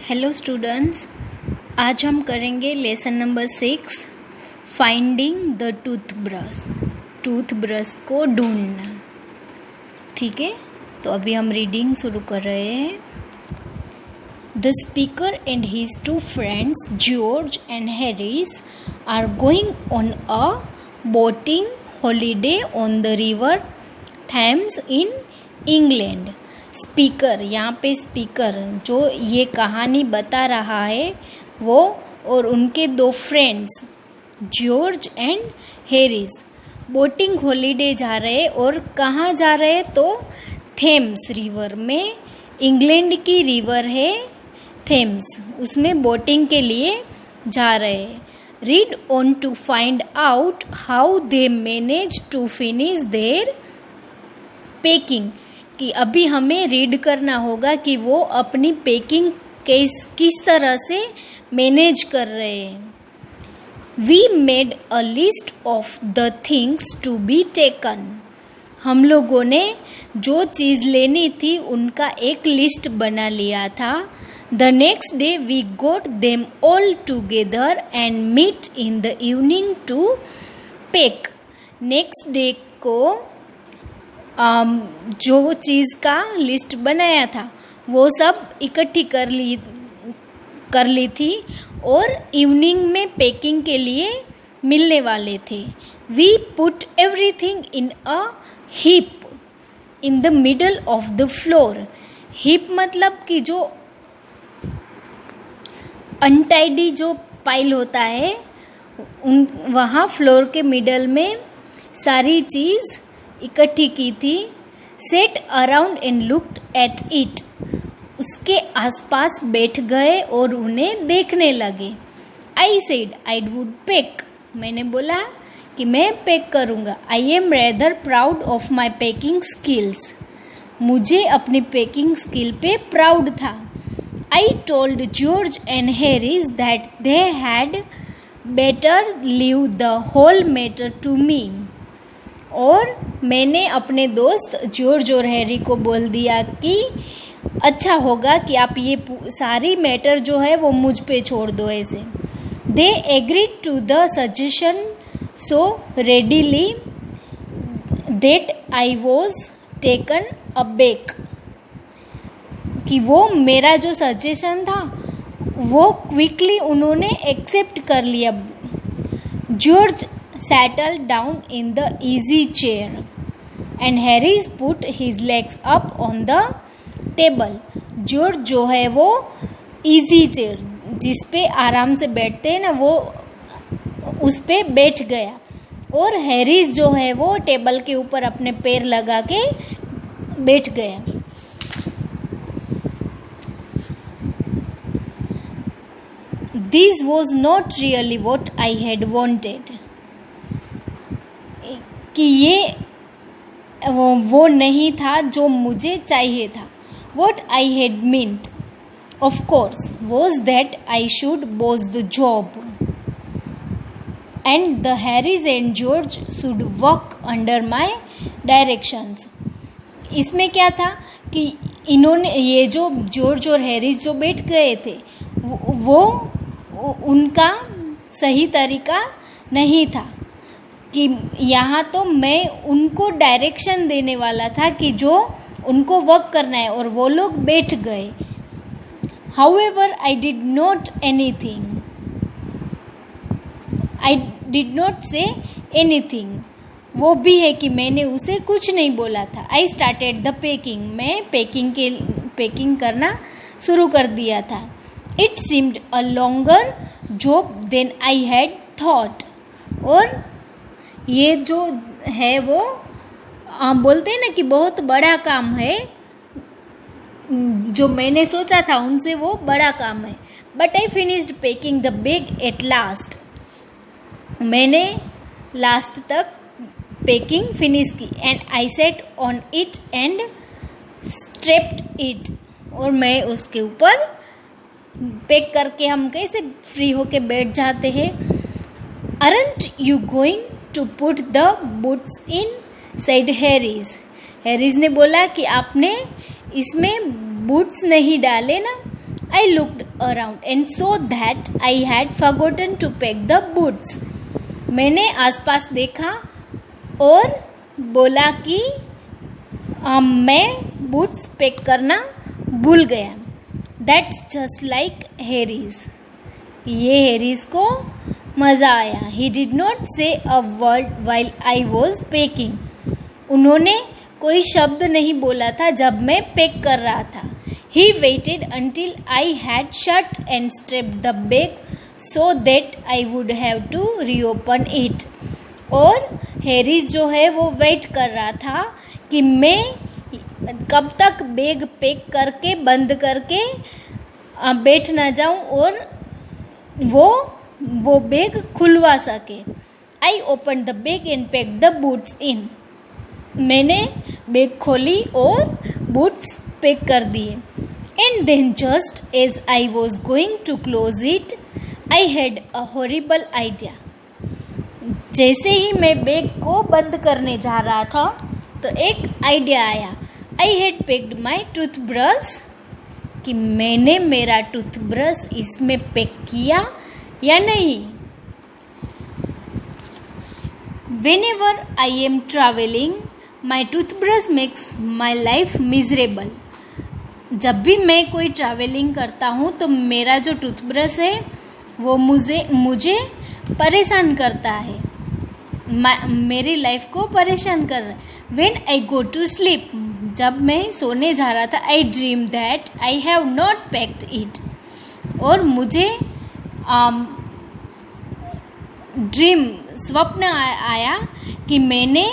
Hello students, आज हम करेंगे lesson number 6 finding the toothbrush को ढूंढना। ठीक है, तो अभी हम रीडिंग शुरू कर रहे हैं। The speaker and his two friends George and Harris are going on a boating holiday on the river Thames in England. Speaker, यहाँ पे स्पीकर जो ये कहानी बता रहा है वो और उनके दो friends George and Harris boating holiday जा रहे और कहाँ जा रहे तो थेम्स रिवर में। इंग्लैंड की रिवर है थेम्स, उसमें बोटिंग के लिए जा रहे। Read on to find out how they manage to finish their packing, कि अभी हमें रीड करना होगा कि वो अपनी पैकिंग किस तरह से मैनेज कर रहे हैं। We made a list of the things to be taken, हम लोगों ने जो चीज़ लेनी थी उनका एक लिस्ट बना लिया था। The next day we got them all together and meet in the evening to pack. Next day को जो चीज़ का लिस्ट बनाया था वो सब इकट्ठी कर ली थी और इवनिंग में पैकिंग के लिए मिलने वाले थे। We put everything in a heap in the middle of the floor. Heap मतलब कि जो अनटाइडी जो पाइल होता है वहाँ फ्लोर के मिडल में सारी चीज़ इकट्ठी की थी। Sat around and looked at it, उसके आसपास बैठ गए और उन्हें देखने लगे। I said I would pack, मैंने बोला कि मैं पैक करूँगा। I am rather proud of my packing skills, मुझे अपनी पैकिंग स्किल पे प्राउड था। I told George and Harris that they had better leave the whole matter to me, और मैंने अपने दोस्त जॉर्ज और हैरी को बोल दिया कि अच्छा होगा कि आप ये सारी मैटर जो है वो मुझ पे छोड़ दो ऐसे। They agreed to the suggestion so readily that I was taken aback, कि वो मेरा जो सजेशन था वो क्विकली उन्होंने एक्सेप्ट कर लिया। George settled down in the easy chair and Harris put his legs up on the table. George जो है वो easy chair जिस पे आराम से बैठते हैं ना वो उस पे बैठ गया, और हैरिस जो है वो टेबल के ऊपर अपने पैर लगा के बैठ गया। This was not really what I had wanted, कि ये वो नहीं था जो मुझे चाहिए था। What I had meant, of course, was that I should boss the job and the Harris and George should work under my directions. इसमें क्या था कि इन्होंने ये जो जॉर्ज और हैरिस जो बैठ गए थे वो उनका सही तरीका नहीं था, कि यहाँ तो मैं उनको डायरेक्शन देने वाला था कि जो उनको वर्क करना है, और वो लोग बैठ गए। However I did not say anything, वो भी है कि मैंने उसे कुछ नहीं बोला था। आई स्टार्टेड द पैकिंग, मैं पैकिंग करना शुरू कर दिया था। It seemed a longer job than I had thought, और ये जो है वो बोलते हैं ना कि बहुत बड़ा काम है, जो मैंने सोचा था उनसे वो बड़ा काम है। But I finished packing the bag at last, मैंने लास्ट तक पैकिंग फिनिश की। And I set on it and strapped it, और मैं उसके ऊपर पैक करके हम कैसे फ्री होके बैठ जाते हैं। Aren't you going to put the boots in, said Harris, Harris ने बोला कि आपने इसमें बूट्स नहीं डाले ना। I looked around and saw that I had forgotten to pack the boots. मैंने आसपास देखा और बोला कि मैं बूट्स पैक करना भूल गया. That's just like Harry's. ये हैरीज को मज़ा आया. He did not say a word while I was packing. उन्होंने कोई शब्द नहीं बोला था जब मैं पैक कर रहा था. He waited until I had shut and strapped the bag so that I would have to reopen it. और हैरीज जो है वो वेट कर रहा था कि मैं कब तक बैग पैक करके बंद करके बैठ ना जाऊं और वो बैग खुलवा सके. I opened the bag and packed the boots in. मैंने बैग खोली और बूट्स पैक कर दिए. And then just as I was going to close it, I had a horrible idea. जैसे ही मैं बैग को बंद करने जा रहा था तो एक आइडिया आया. I had packed my toothbrush. कि मैंने मेरा टूथब्रश इसमें पैक किया या नहीं. Whenever I am traveling, my toothbrush makes my life miserable. जब भी मैं कोई ट्रैवलिंग करता हूँ तो मेरा जो टूथब्रश है वो मुझे परेशान करता है, मेरी लाइफ को परेशान कर रहा है. When I go to sleep, जब मैं सोने जा रहा था, I dream that I have not packed it. और मुझे स्वप्न आया कि मैंने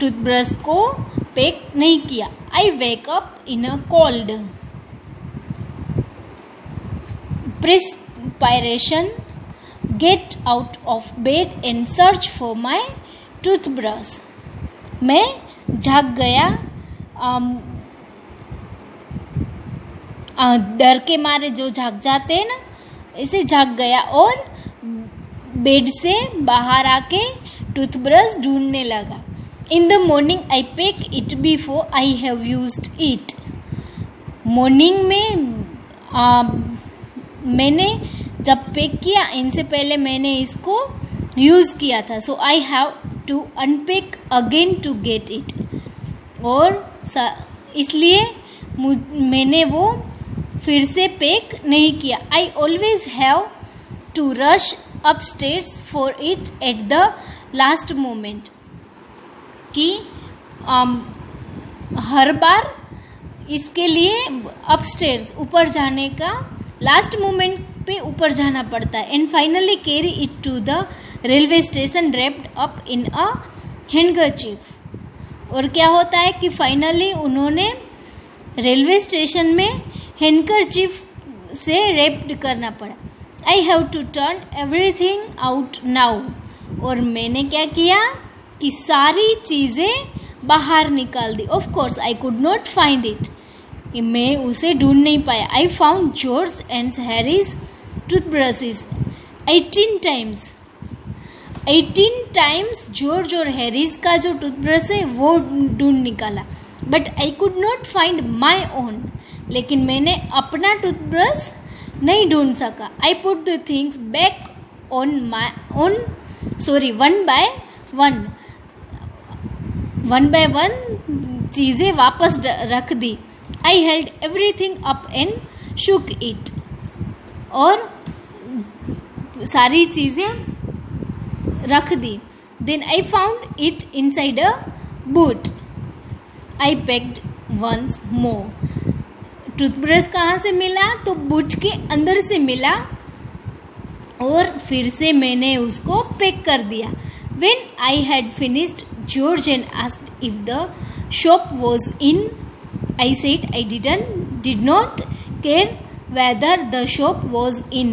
टूथब्रश को पैक नहीं किया. I wake up in a cold perspiration, get out of bed and search for my toothbrush. मैं जाग गया, डर के मारे जो जाग जाते हैं ना, ऐसे जाग गया और बेड से बाहर आके टूथब्रश ढूंढने लगा. In the morning I pack it before I have used it. Morning में मैंने जब पैक किया इनसे पहले मैंने इसको यूज़ किया था. So I have to unpack again to get it. और इसलिए मैंने वो फिर से पैक नहीं किया. I always have to rush upstairs for it at the last moment. कि हर बार इसके लिए अपस्टेयर्स ऊपर जाने का लास्ट मोमेंट पे ऊपर जाना पड़ता है. And finally carry it to the railway station wrapped up in a handkerchief. और क्या होता है कि फाइनली उन्होंने रेलवे स्टेशन में हैंडकरचीफ से रैप्ड करना पड़ा. I have to turn everything out now. और मैंने क्या किया कि सारी चीज़ें बाहर निकाल दी. Of course I could not find it. मैं उसे ढूंढ नहीं पाया. I found George and Harry's toothbrushes 18 times George और हैरीज का जो टूथब्रश है वो ढूंढ निकाला. But I could not find my own. लेकिन मैंने अपना टूथब्रश नहीं ढूंढ सका. I put the things back one by one चीज़ें वापस रख दी. I held everything up and shook it. और सारी चीज़ें रख दी. Then I found it inside a boot. I packed once more. Toothbrush कहाँ से मिला? तो बूट के अंदर से मिला और फिर से मैंने उसको पैक कर दिया. When I had finished, George asked if the shop was in. I said I did not care whether the shop was in.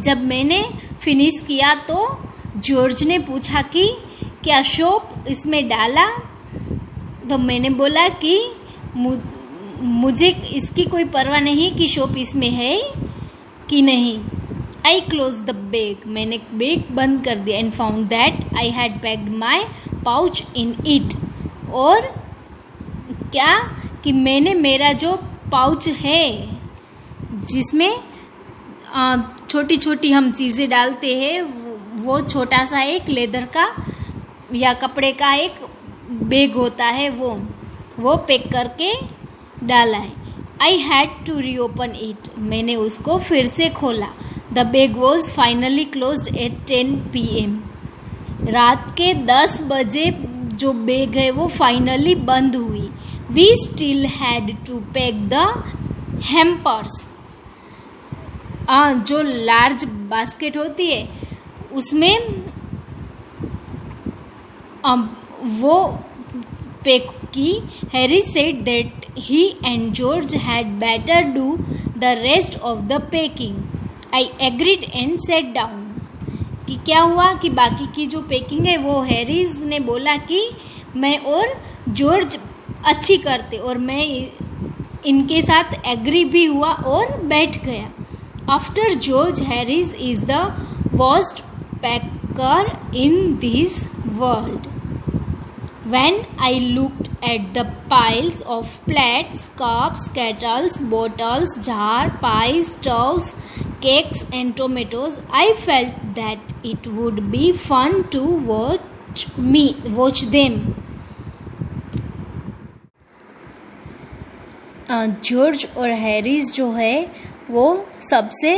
जब मैंने फिनिश किया तो जॉर्ज ने पूछा कि क्या शॉप इसमें डाला. तो मैंने बोला कि मुझे इसकी कोई परवाह नहीं कि शॉप इसमें है कि नहीं. आई क्लोज द बैग. मैंने बैग बंद कर दिया. And found that I had packed my pouch in it. और क्या कि मैंने मेरा जो पाउच है जिसमें छोटी छोटी हम चीज़ें डालते हैं, वो छोटा सा एक लेदर का या कपड़े का एक बैग होता है, वो पैक करके डाला है। I had to reopen it, मैंने उसको फिर से खोला। The bag was finally closed at 10 PM, रात के 10 बजे जो बैग है वो फाइनली बंद हुई। We still had to pack the hampers, जो लार्ज बास्केट होती है उसमें वो पैक की। Harry said that he and George had better do the rest of the packing. I agreed and sat down. कि क्या हुआ कि बाकी की जो पैकिंग है वो हैरीज ने बोला कि मैं और जॉर्ज अच्छी करते, और मैं इनके साथ एग्री भी हुआ और बैठ गया। After George, Harry's is the worst packer in this world. When I looked at the piles of plates, cups, kettles, bottles, jar, pies, stoves, cakes and tomatoes, I felt that it would be fun to watch them. George और Harry's जो है वो सबसे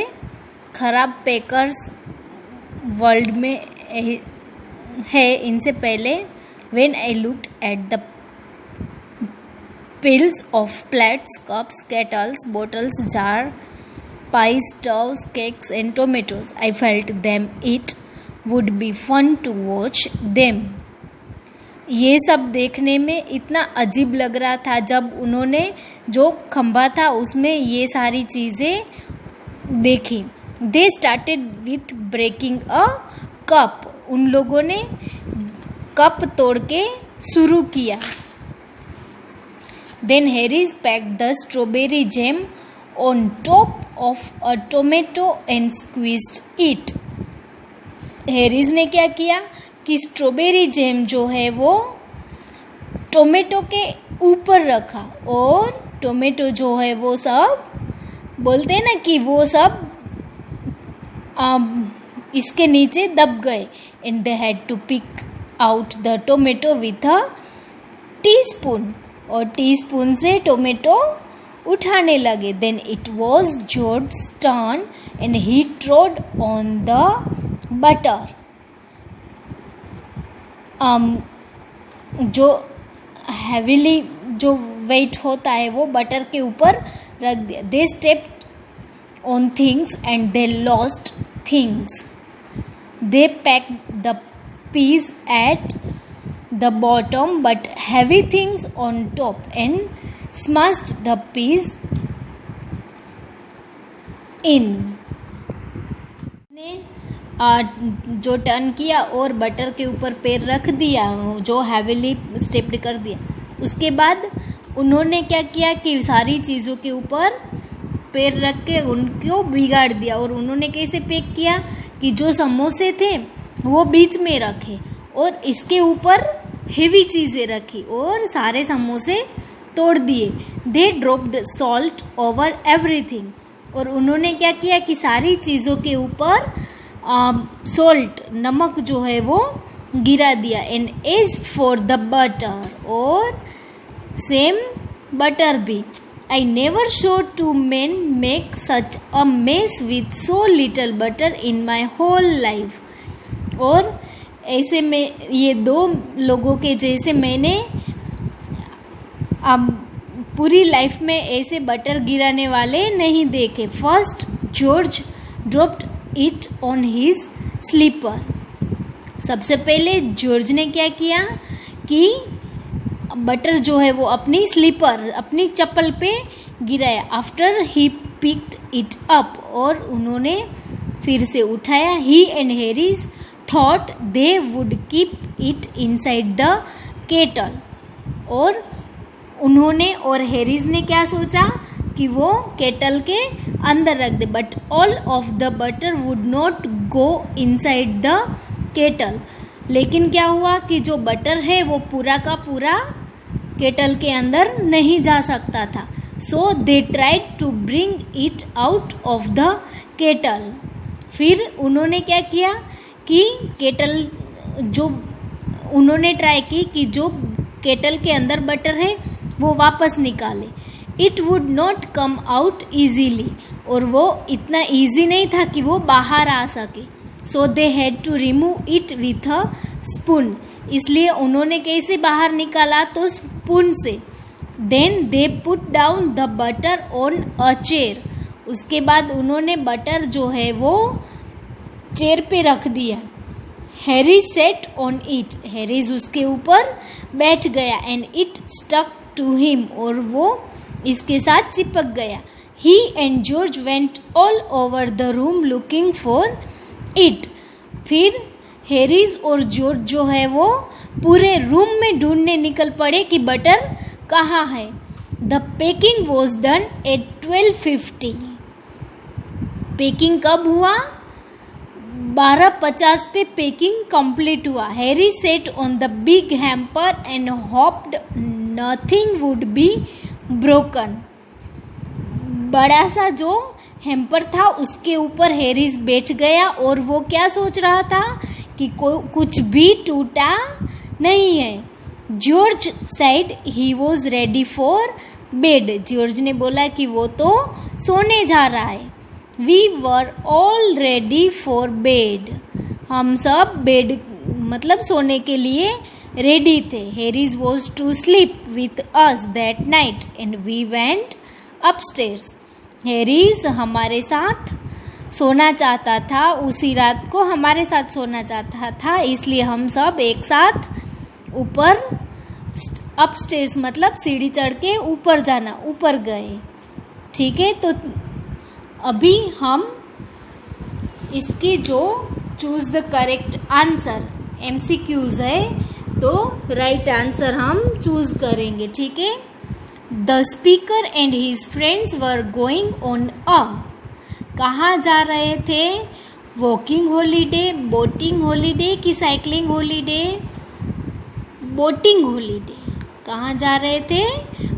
खराब packers world में है। इनसे पहले when I looked at the piles of plates, cups, kettles, bottles, jar, pies, stoves, cakes and tomatoes, I felt them it would be fun to watch them. ये सब देखने में इतना अजीब लग रहा था जब उन्होंने जो खंभा था उसमें ये सारी चीज़ें देखी। They started with breaking a cup, उन लोगों ने कप तोड़ के शुरू किया। Then Harris packed the strawberry jam on top of a tomato and squeezed it. Harris ने क्या किया कि स्ट्रॉबेरी जैम जो है वो टोमेटो के ऊपर रखा, और टोमेटो जो है वो सब बोलते हैं ना कि वो सब इसके नीचे दब गए। And they had to pick out the tomato with a teaspoon, और टीस्पून से टोमेटो उठाने लगे। Then it was George turn and he trod on the butter, जो हैवीली जो वेट होता है वो बटर के ऊपर रख दिया। They stepped on things and they lost things. They packed the peas at the bottom but heavy things on top and smashed the peas in. ने जो टर्न किया और बटर के ऊपर पैर रख दिया, जो हैवीली स्टेप्ड कर दिया। उसके बाद उन्होंने क्या किया कि सारी चीज़ों के ऊपर पैर रख के उनको बिगाड़ दिया। और उन्होंने कैसे पैक किया कि जो समोसे थे वो बीच में रखे और इसके ऊपर हेवी चीज़ें रखी और सारे समोसे तोड़ दिए। दे ड्रॉप्ड सॉल्ट ओवर एवरीथिंग, और उन्होंने क्या किया कि सारी चीज़ों के ऊपर सॉल्ट नमक जो है वो गिरा दिया। And as for the butter, और सेम बटर भी। I never saw two men make such a mess with so little butter in my whole life. और ऐसे में ये दो लोगों के जैसे मैंने अब पूरी लाइफ में ऐसे बटर गिराने वाले नहीं देखे। First George dropped it on his slipper. सबसे पहले जॉर्ज ने क्या किया कि बटर जो है वो अपनी स्लीपर, अपनी चप्पल पे गिराया। After he picked it up, और उन्होंने फिर से उठाया। He and Harris thought they would keep it inside the kettle, और उन्होंने और हैरिस ने क्या सोचा कि वो केटल के अंदर रख दे। But all of the butter would not go inside the kettle. लेकिन क्या हुआ कि जो बटर है वो पूरा का पूरा केटल के अंदर नहीं जा सकता था। So they tried to bring it out of the kettle. फिर उन्होंने क्या किया कि केटल जो उन्होंने ट्राई की कि जो केटल के अंदर बटर है वो वापस निकाले। It would not come out easily, और वो इतना ईजी नहीं था कि वो बाहर आ सके। So they had to remove it with a spoon, इसलिए उन्होंने कैसे बाहर निकाला, तो स्पून से। Then they put down the butter on a chair, उसके बाद उन्होंने बटर जो है वो चेयर पे रख दिया। Harry set on it, Harry's उसके ऊपर बैठ गया। And it stuck to him, और वो इसके साथ चिपक गया। He and George went all over the room looking for it. फिर हैरीज और जॉर्ज जो है वो पूरे रूम में ढूंढने निकल पड़े कि बटर कहाँ है। The packing was done at 12:50। Packing कब हुआ? 12:50 पे पेकिंग कंप्लीट हुआ। Harry set on the big hamper and hoped nothing would be broken. बड़ा सा जो हैम्पर था उसके ऊपर हैरीज बैठ गया, और वो क्या सोच रहा था कि कुछ भी टूटा नहीं है। George said he was ready for bed, George ने बोला कि वो तो सोने जा रहा है। We were all ready for bed, हम सब बेड मतलब सोने के लिए रेडी थे। Harris was to sleep with us that night and we went upstairs. Harris हमारे साथ सोना चाहता था, उसी रात को हमारे साथ सोना चाहता था, इसलिए हम सब एक साथ ऊपर अपस्टेयर्स मतलब सीढ़ी चढ़ के ऊपर जाना, ऊपर गए। ठीक है, तो अभी हम इसकी जो choose the correct answer MCQs है, तो राइट आंसर हम चूज करेंगे। ठीक है, the speaker and his friends were going on a, कहाँ जा रहे थे? वॉकिंग हॉलीडे, बोटिंग हॉलीडे कि साइकिलिंग हॉलीडे? Boating holiday. कहाँ जा रहे थे?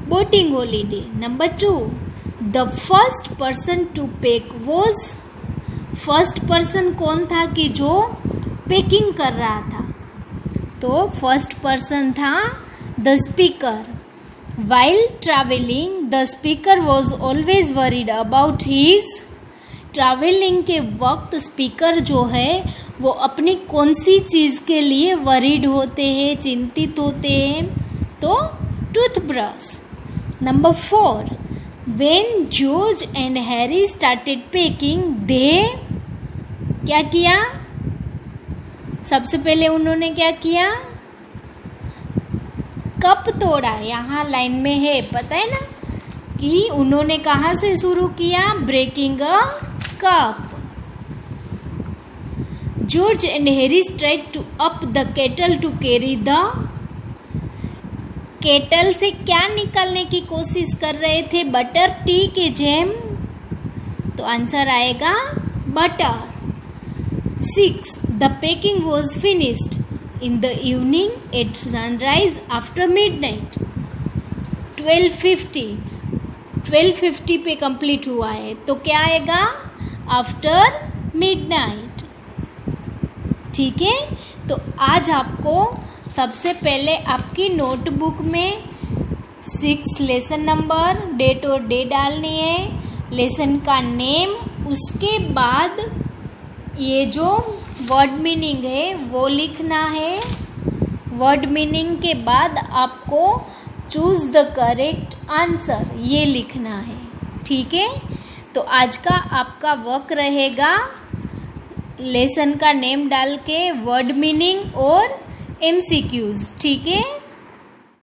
Boating holiday. Number 2, the first person to pack was, first person कौन था कि जो पैकिंग कर रहा था? तो फर्स्ट पर्सन था the speaker. While travelling the speaker was always worried about his, travelling के वक्त स्पीकर जो है वो अपनी कौन सी चीज़ के लिए वरीड होते हैं, चिंतित होते हैं? तो toothbrush. Number 4, when George and Harry started packing they, क्या किया? सबसे पहले उन्होंने क्या किया? कप तोड़ा। यहाँ लाइन में है, पता है ना कि उन्होंने कहाँ से शुरू किया? Breaking a cup. George and Harry tried to up the kettle to carry the, kettle से क्या निकालने की कोशिश कर रहे थे? बटर, टी के जैम? तो आंसर आएगा butter. 6, the packing was finished in the evening at sunrise after midnight. 12:50 पे कंप्लीट हुआ है, तो क्या आएगा? After midnight. ठीक है, तो आज आपको सबसे पहले आपकी नोटबुक में 6 लेसन नंबर, डेट और डे डालनी है, लेसन का नेम, उसके बाद ये जो वर्ड मीनिंग है वो लिखना है। वर्ड मीनिंग के बाद आपको चूज द करेक्ट आंसर ये लिखना है। ठीक है, तो आज का आपका वर्क रहेगा लेसन का नेम डाल के वर्ड मीनिंग और MCQs। ठीक है।